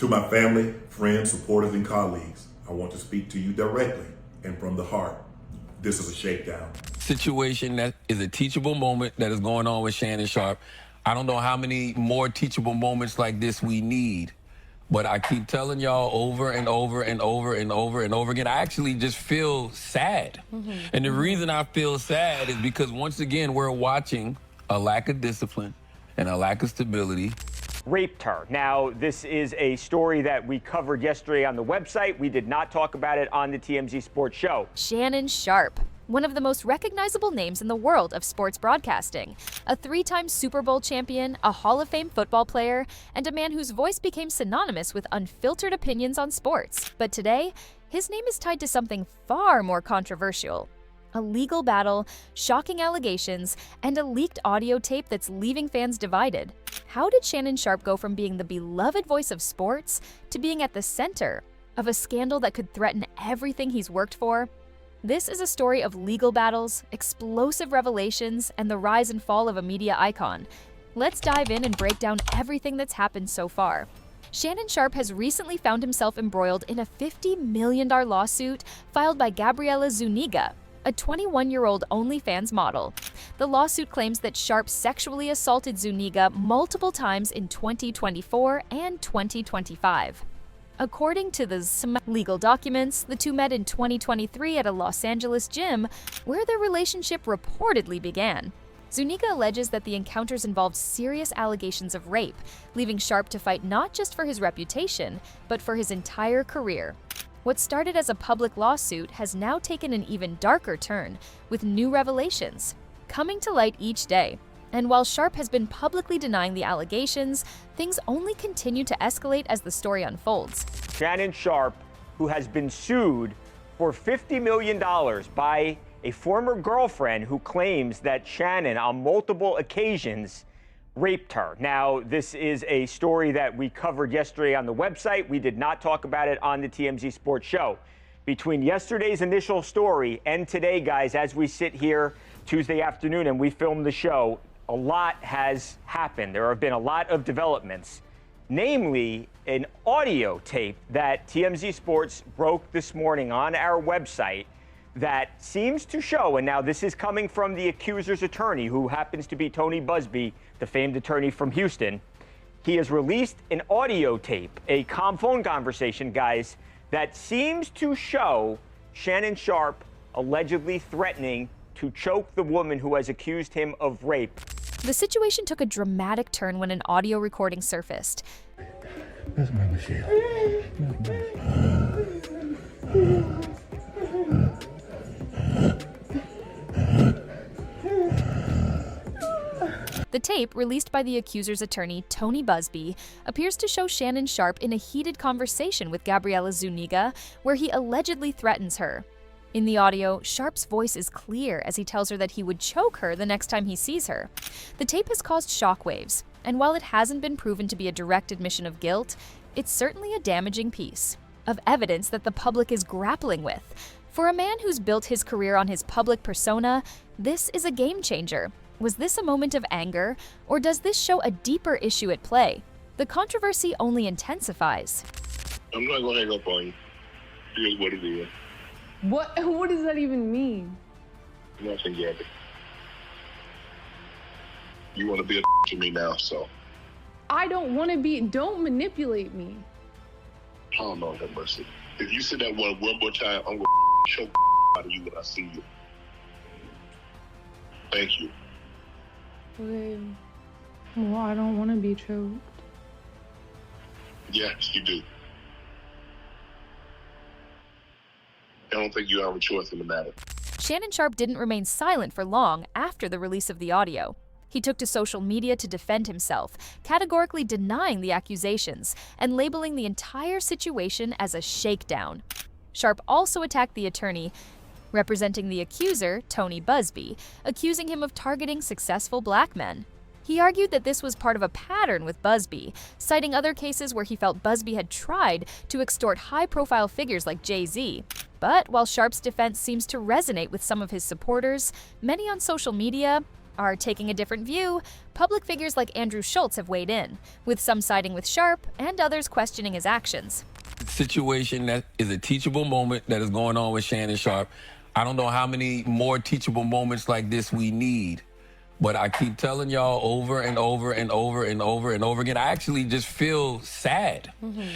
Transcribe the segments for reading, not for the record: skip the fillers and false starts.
To my family, friends, supporters, and colleagues, I want to speak to you directly and from the heart. This is a shakedown. Situation that is a teachable moment that is going on with Shannon Sharpe. I don't know how many more teachable moments like this we need, but I keep telling y'all over and over and over and over and over again, I actually just feel sad. And the reason I feel sad is because once again, we're watching a lack of discipline and a lack of stability. Raped her. Now, this is a story that we covered yesterday on the website. We did not talk about it on the TMZ Sports Show. Shannon Sharpe, one of the most recognizable names in the world of sports broadcasting. A 3-time Super Bowl champion, a Hall of Fame football player, and a man whose voice became synonymous with unfiltered opinions on sports. But today, his name is tied to something far more controversial. A legal battle, shocking allegations, and a leaked audio tape that's leaving fans divided. How did Shannon Sharpe go from being the beloved voice of sports to being at the center of a scandal that could threaten everything he's worked for? This is a story of legal battles, explosive revelations, and the rise and fall of a media icon. Let's dive in and break down everything that's happened so far. Shannon Sharpe has recently found himself embroiled in a $50 million lawsuit filed by Gabriella Zuniga, a 21-year-old OnlyFans model. The lawsuit claims that Sharpe sexually assaulted Zuniga multiple times in 2024 and 2025. According to the legal documents, the two met in 2023 at a Los Angeles gym where their relationship reportedly began. Zuniga alleges that the encounters involved serious allegations of rape, leaving Sharpe to fight not just for his reputation, but for his entire career. What started as a public lawsuit has now taken an even darker turn, with new revelations coming to light each day. And while Sharpe has been publicly denying the allegations, things only continue to escalate as the story unfolds. Shannon Sharpe, who has been sued for $50 million by a former girlfriend who claims that Shannon, on multiple occasions, raped her. Now, this is a story that we covered yesterday on the website. We did not talk about it on the TMZ Sports Show. Between yesterday's initial story and today, guys, as we sit here Tuesday afternoon and we filmed the show, a lot has happened. There have been a lot of developments, namely an audio tape that TMZ Sports broke this morning on our website that seems to show, and now this is coming from the accuser's attorney, who happens to be Tony Buzbee, the famed attorney from Houston. He has released an audio tape, a phone conversation, guys, that seems to show Shannon Sharpe allegedly threatening to choke the woman who has accused him of rape. The situation took a dramatic turn when an audio recording surfaced. That's my Michelle. The tape, released by the accuser's attorney, Tony Buzbee, appears to show Shannon Sharpe in a heated conversation with Gabriella Zuniga, where he allegedly threatens her. In the audio, Sharpe's voice is clear as he tells her that he would choke her the next time he sees her. The tape has caused shockwaves, and while it hasn't been proven to be a direct admission of guilt, it's certainly a damaging piece of evidence that the public is grappling with. For a man who's built his career on his public persona, this is a game changer. Was this a moment of anger, or does this show a deeper issue at play? The controversy only intensifies. I'm not gonna hang up on you. Here's what it is. What does that even mean? Nothing, Gabby. You want to be a to me now, so. I don't want to be. Don't manipulate me. Oh, Lord have mercy. If you say that one more time, I'm gonna choke out of you when I see you. Thank you. Okay. Well, I don't want to be choked. Yes, you do. I don't think you have a choice in the matter. Shannon Sharpe didn't remain silent for long after the release of the audio. He took to social media to defend himself, categorically denying the accusations and labeling the entire situation as a shakedown. Sharpe also attacked the attorney representing the accuser, Tony Buzbee, accusing him of targeting successful black men. He argued that this was part of a pattern with Buzbee, citing other cases where he felt Buzbee had tried to extort high-profile figures like Jay-Z. But while Sharpe's defense seems to resonate with some of his supporters, many on social media are taking a different view, public figures like Andrew Schultz have weighed in, with some siding with Sharpe and others questioning his actions. Situation that is a teachable moment that is going on with Shannon Sharpe. I don't know how many more teachable moments like this we need, but I keep telling y'all over and over and over and over and over again, I actually just feel sad.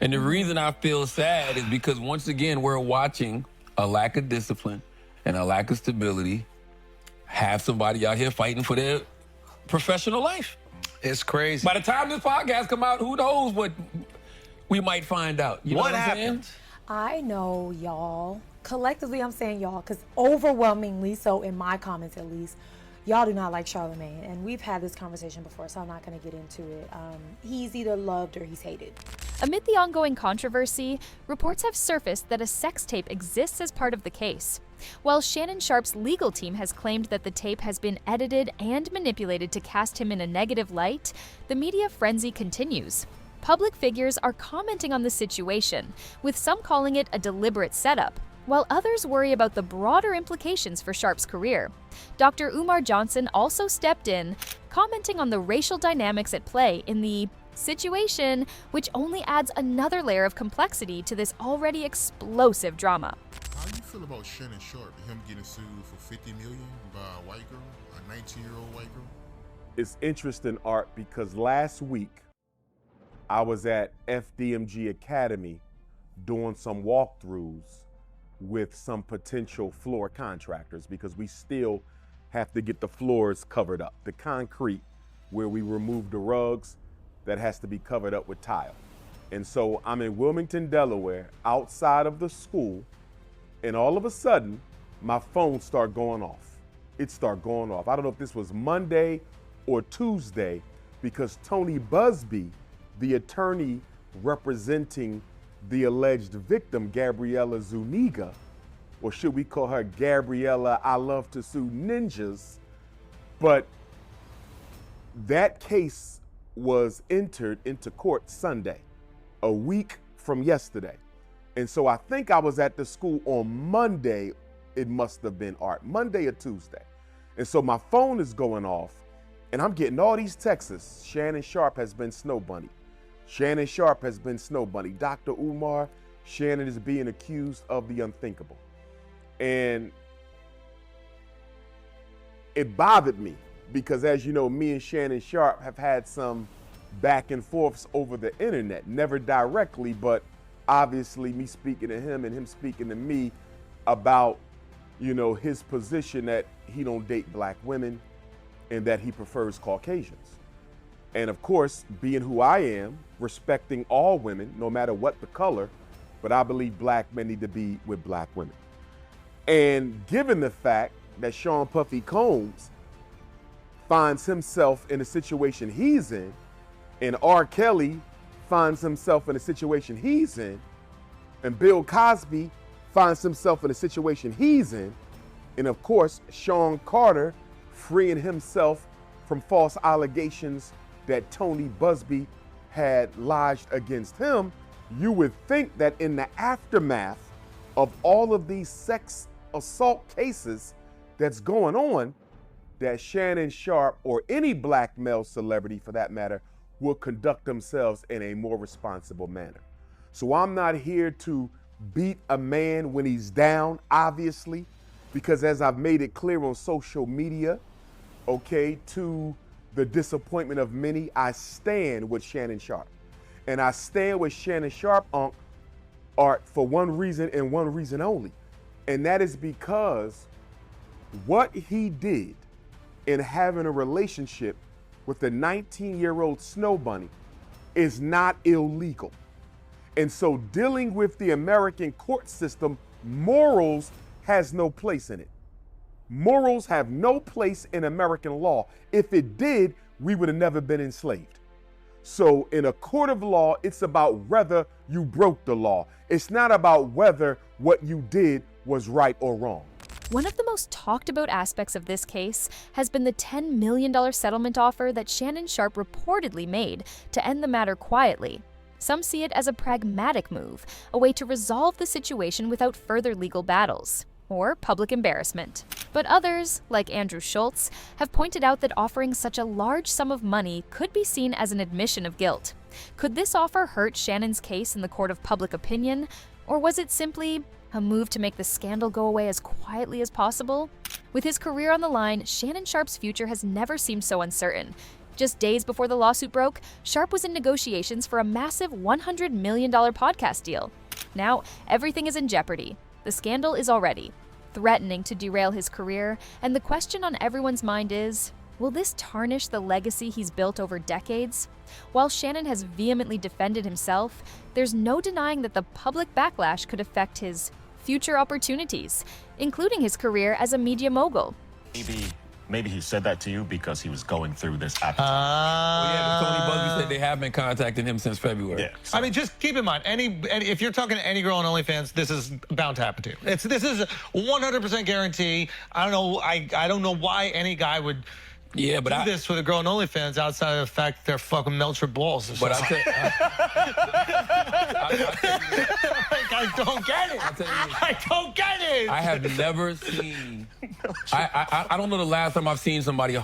And the reason I feel sad is because once again, we're watching a lack of discipline and a lack of stability have somebody out here fighting for their professional life. It's crazy. By the time this podcast come out, who knows what we might find out. You know what I'm saying? I know, y'all. Collectively, I'm saying y'all, because overwhelmingly, so in my comments at least, y'all do not like Charlemagne. And we've had this conversation before, so I'm not going to get into it. He's either loved or he's hated. Amid the ongoing controversy, reports have surfaced that a sex tape exists as part of the case. While Shannon Sharpe's legal team has claimed that the tape has been edited and manipulated to cast him in a negative light, the media frenzy continues. Public figures are commenting on the situation, with some calling it a deliberate setup, while others worry about the broader implications for Sharpe's career. Dr. Umar Johnson also stepped in, commenting on the racial dynamics at play in the situation, which only adds another layer of complexity to this already explosive drama. How do you feel about Shannon Sharpe, him getting sued for $50 million by a white girl, a 19-year-old white girl? It's interesting, Art, because last week I was at FDMG Academy doing some walkthroughs with some potential floor contractors because we still have to get the floors covered up. The concrete where we remove the rugs, that has to be covered up with tile. And so I'm in Wilmington, Delaware, outside of the school, and all of a sudden, my phone started going off. It started going off. I don't know if this was Monday or Tuesday, because Tony Busby, the attorney representing the alleged victim, Gabriella Zuniga, or should we call her Gabriella I Love to Sue Ninjas, but that case was entered into court Sunday, a week from yesterday. And so I think I was at the school on Monday, it must have been, Art, Monday or Tuesday. And so my phone is going off and I'm getting all these texts. Shannon Sharpe has been Snow Bunny. Shannon Sharpe has been Snow Bunny. Dr. Umar, Shannon is being accused of the unthinkable. And it bothered me because, as you know, me and Shannon Sharpe have had some back and forths over the internet, never directly, but obviously me speaking to him and him speaking to me about, you know, his position that he don't date black women and that he prefers Caucasians. And of course, being who I am, respecting all women, no matter what the color, but I believe black men need to be with black women. And given the fact that Sean Puffy Combs finds himself in a situation he's in, and R. Kelly finds himself in a situation he's in, and Bill Cosby finds himself in a situation he's in, and of course, Sean Carter freeing himself from false allegations that Tony Busby had lodged against him, you would think that in the aftermath of all of these sex assault cases that's going on, that Shannon Sharpe or any black male celebrity for that matter will conduct themselves in a more responsible manner. So I'm not here to beat a man when he's down, obviously, because as I've made it clear on social media, okay, to the disappointment of many, I stand with Shannon Sharpe. And I stand with Shannon Sharpe, Art, for one reason and one reason only. And that is because what he did in having a relationship with a 19-year-old Snow Bunny is not illegal. And so dealing with the American court system, morals has no place in it. Morals have no place in American law. If it did, we would have never been enslaved. So in a court of law, it's about whether you broke the law. It's not about whether what you did was right or wrong. One of the most talked about aspects of this case has been the $10 million settlement offer that Shannon Sharpe reportedly made to end the matter quietly. Some see it as a pragmatic move, a way to resolve the situation without further legal battles or public embarrassment. But others, like Andrew Schultz, have pointed out that offering such a large sum of money could be seen as an admission of guilt. Could this offer hurt Shannon's case in the court of public opinion, or was it simply a move to make the scandal go away as quietly as possible? With his career on the line, Shannon Sharpe's future has never seemed so uncertain. Just days before the lawsuit broke, Sharpe was in negotiations for a massive $100 million podcast deal. Now, everything is in jeopardy. The scandal is already threatening to derail his career, and the question on everyone's mind is, will this tarnish the legacy he's built over decades? While Shannon has vehemently defended himself, there's no denying that the public backlash could affect his future opportunities, including his career as a media mogul. Maybe he said that to you because he was going through this at the time. Well, yeah, but Tony Busby said they have been contacting him since February. Yeah. I mean, just keep in mind, if you're talking to any girl on OnlyFans, this is bound to happen to you. This is a 100% guarantee. I don't know why any guy would do this with a girl on OnlyFans outside of the fact that they're fucking melt your balls. Or But something. I don't get it. I don't get it. I have never seen. I don't know the last time I've seen somebody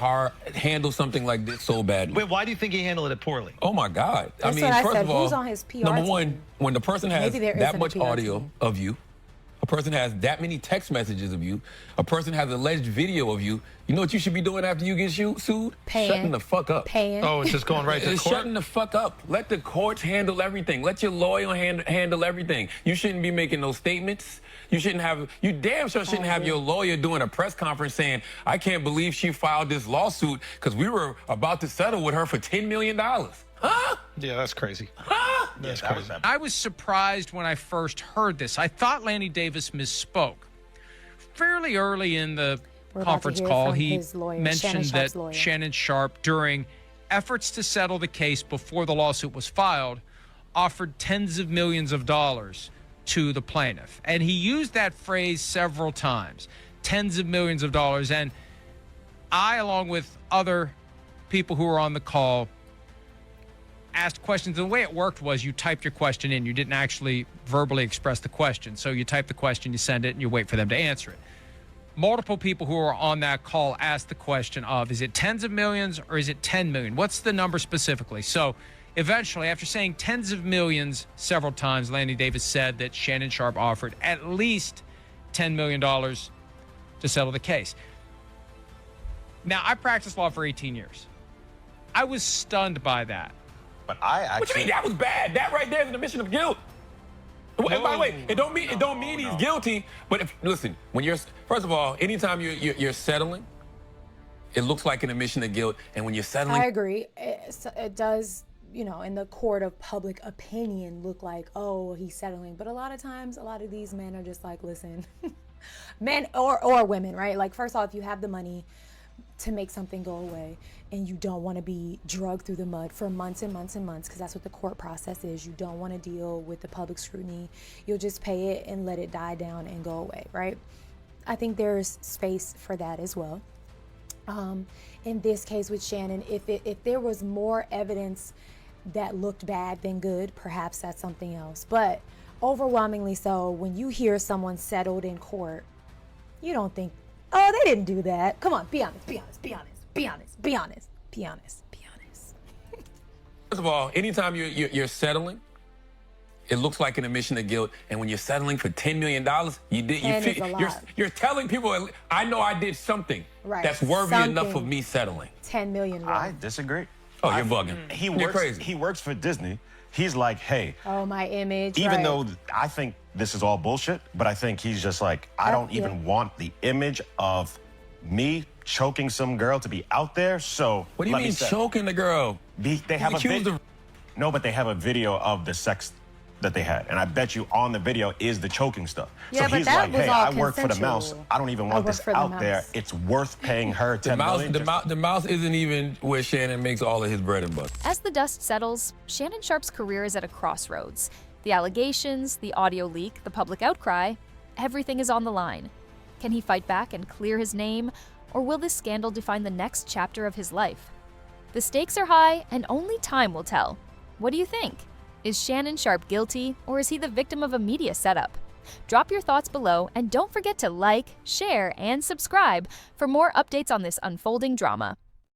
handle something like this so badly. Wait, why do you think he handled it poorly? Oh my God! That's I mean, what I first said. of all, Who's on his PR number team? one, when the person has Maybe there that isn't a much PR audio team. of you, a person has that many text messages of you, a person has alleged video of you. You know what you should be doing after you get sued? Paying. Shutting the fuck up. Paying. Oh, it's just going right to It's court? shutting the fuck up. Let the courts handle everything. Let your lawyer handle everything. You shouldn't be making those statements. You damn sure shouldn't have your lawyer doing a press conference saying, I can't believe she filed this lawsuit because we were about to settle with her for $10 million. Huh? Yeah, that's crazy. Huh? That's crazy. I was surprised when I first heard this. I thought Lanny Davis misspoke. Fairly early in the We're about to conference hear call, from he his lawyer, mentioned Shannon that Sharpe's lawyer. Shannon Sharpe, during efforts to settle the case before the lawsuit was filed, offered tens of millions of dollars to the plaintiff. And he used that phrase several times, tens of millions of dollars. And I, along with other people who were on the call, asked questions. The way it worked was you typed your question in. You didn't actually verbally express the question. So you type the question, you send it, and you wait for them to answer it. Multiple people who were on that call asked the question of, is it tens of millions or is it 10 million? What's the number specifically? So eventually, after saying tens of millions several times, Lanny Davis said that Shannon Sharpe offered at least $10 million to settle the case. Now, I practiced law for 18 years. I was stunned by that. But I actually... What you mean? That was bad. That right there is an admission of guilt. And by the way, it don't mean he's guilty. But listen, when you're first of all, anytime you're settling, it looks like an admission of guilt. And when you're settling, I agree. It does, in the court of public opinion, look like, oh, he's settling. But a lot of times, a lot of these men are just like, listen, men or women, right? Like, first off, if you have the money to make something go away and you don't want to be dragged through the mud for months and months and months, because that's what the court process is. You don't want to deal with the public scrutiny. You'll just pay it and let it die down and go away, right? I think there's space for that as well. In this case with Shannon, if there was more evidence that looked bad than good, perhaps that's something else. But overwhelmingly so, when you hear someone settled in court, you don't think, oh, they didn't do that. Come on, be honest, be honest, be honest, be honest, be honest, be honest, be honest. first of all, anytime you're settling, it looks like an admission of guilt. And when you're settling for $10 million, you're telling people, I know I did something that's worthy enough of me settling. 10 million. I disagree. Oh, you're bugging. You're crazy. He works for Disney. He's like, hey. Oh, my image. Even though I think this is all bullshit, but I think he's just like, I don't even want the image of me choking some girl to be out there. So what do you mean choking the girl? They have a video. No, but they have a video of the sex that they had, and I bet you on the video is the choking stuff. Yeah, so but he's that like, was hey, all I work for the mouse. consensual. I don't even want this out there. It's worth paying her $10 million. The mouse isn't even where Shannon makes all of his bread and butter. As the dust settles, Shannon Sharpe's career is at a crossroads. The allegations, the audio leak, the public outcry, everything is on the line. Can he fight back and clear his name, or will this scandal define the next chapter of his life? The stakes are high, and only time will tell. What do you think? Is Shannon Sharpe guilty, or is he the victim of a media setup? Drop your thoughts below and don't forget to like, share, and subscribe for more updates on this unfolding drama.